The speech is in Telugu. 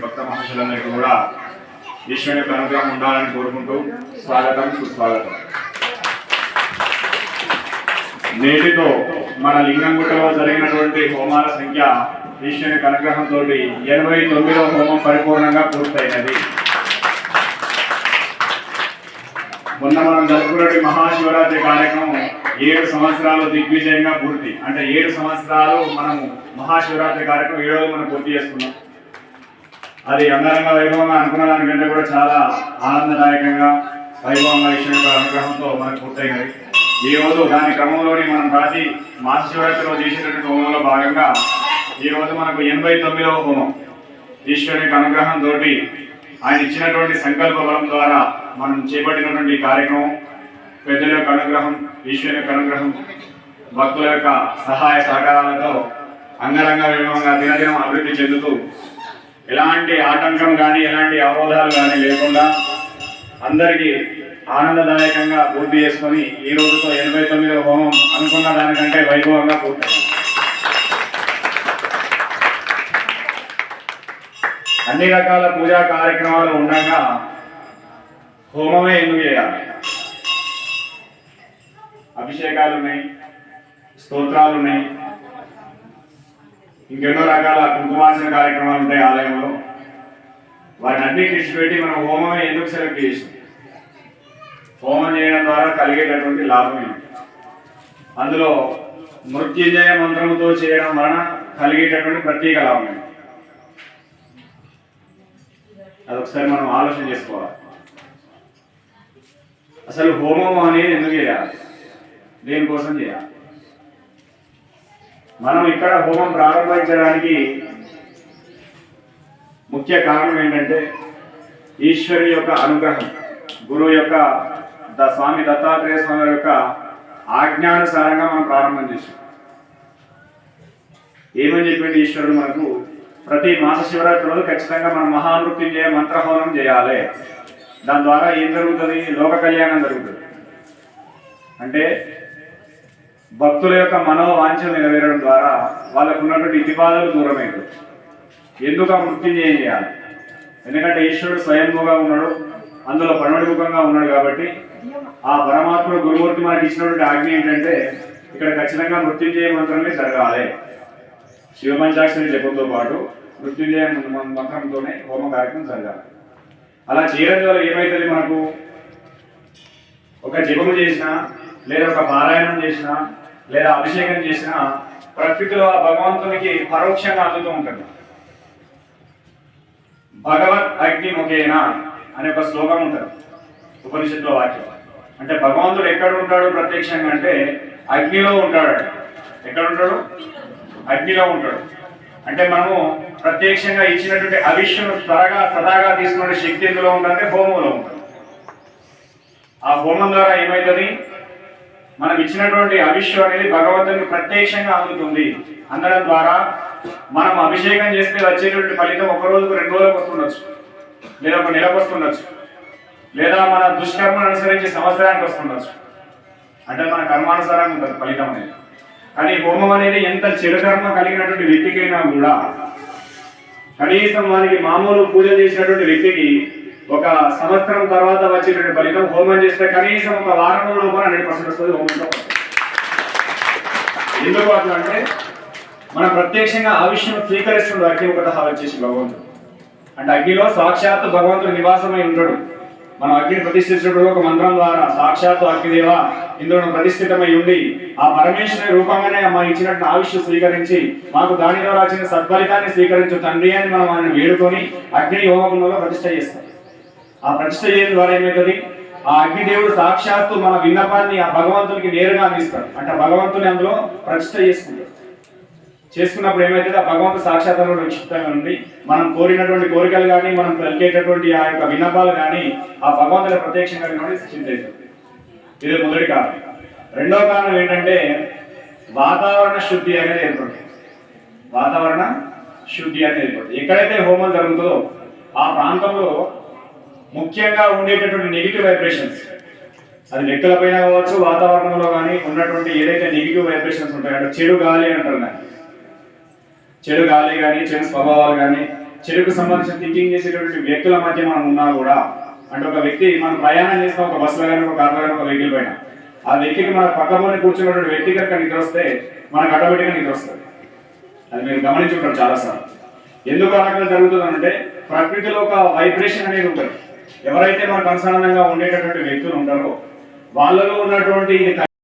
భక్త మహర్షులందరికీ కూడా ఈశ్వరుని యొక్క అనుగ్రహం ఉండాలని కోరుకుంటూ స్వాగతం సుస్వాగతం. నేటితో మన లింగంగుట్టలో జరిగినటువంటి హోమాల సంఖ్య ఈశ్వరుని యొక్క అనుగ్రహంతో 89వ హోమం పరిపూర్ణంగా పూర్తయినది. మొన్న మనం జరుపుకునే మహాశివరాత్రి కార్యక్రమం 7 సంవత్సరాలు దిగ్విజయంగా పూర్తి. అంటే 7 సంవత్సరాలు మనము మహాశివరాత్రి కార్యక్రమం 7 మనం పూర్తి చేసుకున్నాం. అది అంగరంగ వైభవంగా అనుకున్న దానికంటే కూడా చాలా ఆనందదాయకంగా వైభవంగా ఈశ్వరుని అనుగ్రహంతో మనకు పూర్తయినది. ఈ రోజు దాని క్రమంలోని మనం ప్రతి మహాశివరాత్రిలో చేసేటటువంటి హోమంలో భాగంగా ఈ రోజు మనకు 89వ హోమం ఈశ్వరుని యొక్క అనుగ్రహంతో ఆయన ఇచ్చినటువంటి సంకల్ప బలం ద్వారా మనం చేపట్టినటువంటి కార్యక్రమం పెద్దల యొక్క అనుగ్రహం, ఈశ్వరుని యొక్క అనుగ్రహం, భక్తుల యొక్క సహాయ సహకారాలతో అంగరంగ వైభవంగా దినదినం అభివృద్ధి చెందుతూ ఎలాంటి ఆటంకం కానీ ఎలాంటి అవరోధాలు కానీ లేకుండా అందరికీ ఆనందదాయకంగా పూర్తి చేసుకొని ఈ రోజుతో 89వ హోమం అనుకున్న దానికంటే వైభవంగా పూర్తయింది. అన్ని రకాల పూజా కార్యక్రమాలు ఉండగా హోమమే ఎందుకు చేయాలి? అభిషేకాలు ఉన్నాయి, స్తోత్రాలు ఉన్నాయి, ఇంకెన్నో రకాల కుంకుమార్చన కార్యక్రమాలు ఉంటాయి ఆలయంలో. వాటిని అన్ని దృష్టి పెట్టి మనం హోమమే ఎందుకు సెలెక్ట్ చేసాం? హోమం చేయడం ద్వారా కలిగేటటువంటి లాభం ఏంటి? అందులో మృత్యుంజయ మంత్రముతో చేయడం వలన కలిగేటటువంటి ప్రత్యేక లాభం ఏంటి? అదొకసారి మనం ఆలోచన చేసుకోవాలి. అసలు హోమం అనేది ఎందుకు చేయాలి? దేనికోసం చేయాలి? మనం ఇక్కడ హోమం ప్రారంభించడానికి ముఖ్య కారణం ఏంటంటే ఈశ్వరుని యొక్క అనుగ్రహం, గురువు యొక్క స్వామి దత్తాత్రేయ స్వామి యొక్క ఆజ్ఞానుసారంగా మనం ప్రారంభం చేసాం. ఏమని చెప్పింది ఈశ్వరుడు మనకు? ప్రతి మాస శివరాత్రి రోజు ఖచ్చితంగా మనం మహామృత్యుంజయ మంత్రహోమం చేయాలి. దాని ద్వారా ఏం జరుగుతుంది? లోక కళ్యాణం జరుగుతుంది. అంటే భక్తుల యొక్క మనోవాంఛలు నెరవేరడం ద్వారా వాళ్ళకు ఉన్నటువంటి ఇతిబాధలు దూరమైంది. ఎందుకు ఆ మృత్యుంజయం చేయాలి? ఎందుకంటే ఈశ్వరుడు స్వయంభూగా ఉన్నాడు, అందులో పరమముఖంగా ఉన్నాడు. కాబట్టి ఆ పరమాత్మ గురుమూర్తి మనకి ఇచ్చినటువంటి ఆజ్ఞ ఏంటంటే ఇక్కడ ఖచ్చితంగా మృత్యుంజయ మంత్రమే జరగాలి. శివ పంచాక్షరి జపంతో పాటు మృత్యుంజయ మంత్రంతోనే హోమ కార్యక్రమం జరగాలి. అలా చేయడం వల్ల ఏమవుతుంది? మనకు ఒక జపము చేసినా లేదా ఒక పారాయణం చేసినా లేదా అభిషేకం చేసినా ప్రకృతిలో ఆ భగవంతునికి పరోక్షంగా అందుతూ ఉంటుంది. భగవత్ అగ్నిముఖేన అనే ఒక శ్లోకం ఉంటుంది ఉపనిషత్తులో వాక్యం. అంటే భగవంతుడు ఎక్కడ ఉంటాడు ప్రత్యక్షంగా అంటే అగ్నిలో ఉంటాడు. ఎక్కడ ఉంటాడు? అగ్నిలో ఉంటాడు. అంటే మనము ప్రత్యక్షంగా ఇచ్చినటువంటి అవిష్యును త్వరగా సదాగా తీసుకునే శక్తి ఎందులో ఉంటుందంటే హోమంలో ఉంటుంది. ఆ హోమం ద్వారా ఏమవుతుంది? మనం ఇచ్చినటువంటి అవిష్యం అనేది భగవంతునికి ప్రత్యక్షంగా అందుతుంది. అందడం ద్వారా మనం అభిషేకం చేస్తే వచ్చేటువంటి ఫలితం 1 రోజుకు 2 రోజులకు వస్తుండొచ్చు, లేదా 1 నెలకు వస్తుండొచ్చు, లేదా మన దుష్కర్మను అనుసరించి సంవత్సరానికి వస్తుండొచ్చు. అంటే మన కర్మానుసారంగా ఉంటుంది ఫలితం అనేది. కానీ హోమం అనేది ఎంత చెడు కర్మ కలిగినటువంటి వ్యక్తికైనా కూడా కనీసం వారికి మామూలు పూజ చేసినటువంటి వ్యక్తికి 1 సంవత్సరం తర్వాత వచ్చేటువంటి ఫలితం హోమం చేస్తే కనీసం 1 వారం లోపల 100% వస్తుంది హోమంలో. ఎందుకు అట్లా అంటే మనం ప్రత్యక్షంగా ఆ విషయం స్వీకరిస్తుంది అగ్నిముఖత వచ్చేసి భగవంతుడు. అంటే అగ్నిలో సాక్షాత్తు భగవంతుడు నివాసమై ఉంటాడు. మనం అగ్నిని ప్రతిష్ఠించినప్పుడు ఒక మంత్రం ద్వారా సాక్షాత్తు అగ్నిదేవ ఇందులో ప్రతిష్ఠితమై ఉండి ఆ పరమేశ్వరి రూపంగానే మనం ఇచ్చినట్టు ఆవిష్యం స్వీకరించి మాకు దాని ద్వారా వచ్చిన సద్ఫలితాన్ని స్వీకరించు తండ్రి అని మనం ఆయన వేడుకొని అగ్ని హోమంలో ప్రతిష్ఠ చేస్తాం. ఆ ప్రతిష్ఠ చేయడం ద్వారా ఏమవుతుంది? ఆ అగ్నిదేవుడు సాక్షాత్తు మన విన్నపాన్ని ఆ భగవంతునికి నేరుగా అందిస్తాడు. అంటే భగవంతుని అందులో ప్రతిష్ఠ చేసుకున్నప్పుడు ఏమైతుంది? ఆ భగవంతుడు సాక్షాత్తులో నిక్షిప్తంగా ఉండి మనం కోరినటువంటి కోరికలు కానీ మనం కలిగేటటువంటి ఆ యొక్క విన్నపాలు కానీ ఆ భగవంతుని ప్రత్యక్షంగా చింతిస్తుంది. ఇది మొదటి కారణం. రెండో కారణం ఏంటంటే వాతావరణ శుద్ధి అనేది ఏర్పడుతుంది. వాతావరణ శుద్ధి అనేది ఏర్పడుతుంది. ఎక్కడైతే హోమం జరుగుతుందో ఆ ప్రాంతంలో ముఖ్యంగా ఉండేటటువంటి నెగిటివ్ వైబ్రేషన్స్, అది వ్యక్తుల పైన కావచ్చు, వాతావరణంలో కానీ ఉన్నటువంటి ఏదైతే నెగిటివ్ వైబ్రేషన్స్ ఉంటాయో అంటే చెడు గాలి అంటారు. చెడు గాలి కానీ చెడు స్వభావాలు కానీ చెడుకు సంబంధించిన థింకింగ్ చేసేటువంటి వ్యక్తుల మధ్య మనం ఉన్నా కూడా, అంటే ఒక వ్యక్తి మనం ప్రయాణం చేస్తాం ఒక బస్సులో కానీ ఒక కార్లో కానీ ఒక వెహికల్ పైన, ఆ వ్యక్తికి మన పక్కనే కూర్చున్నటువంటి వ్యక్తి కనుక నిద్ర వస్తే మనకు ఆటోమేటిక్గా నిద్ర వస్తుంది. అది మీరు గమనించుంటారు చాలాసార్లు. ఎందుకు అలా జరుగుతుందంటే ప్రకృతిలో ఒక వైబ్రేషన్ అనేది ఉంటుంది. ఎవరైతే మనకు అనుసరణంగా ఉండేటటువంటి వ్యక్తులు ఉంటారో వాళ్ళలో ఉన్నటువంటి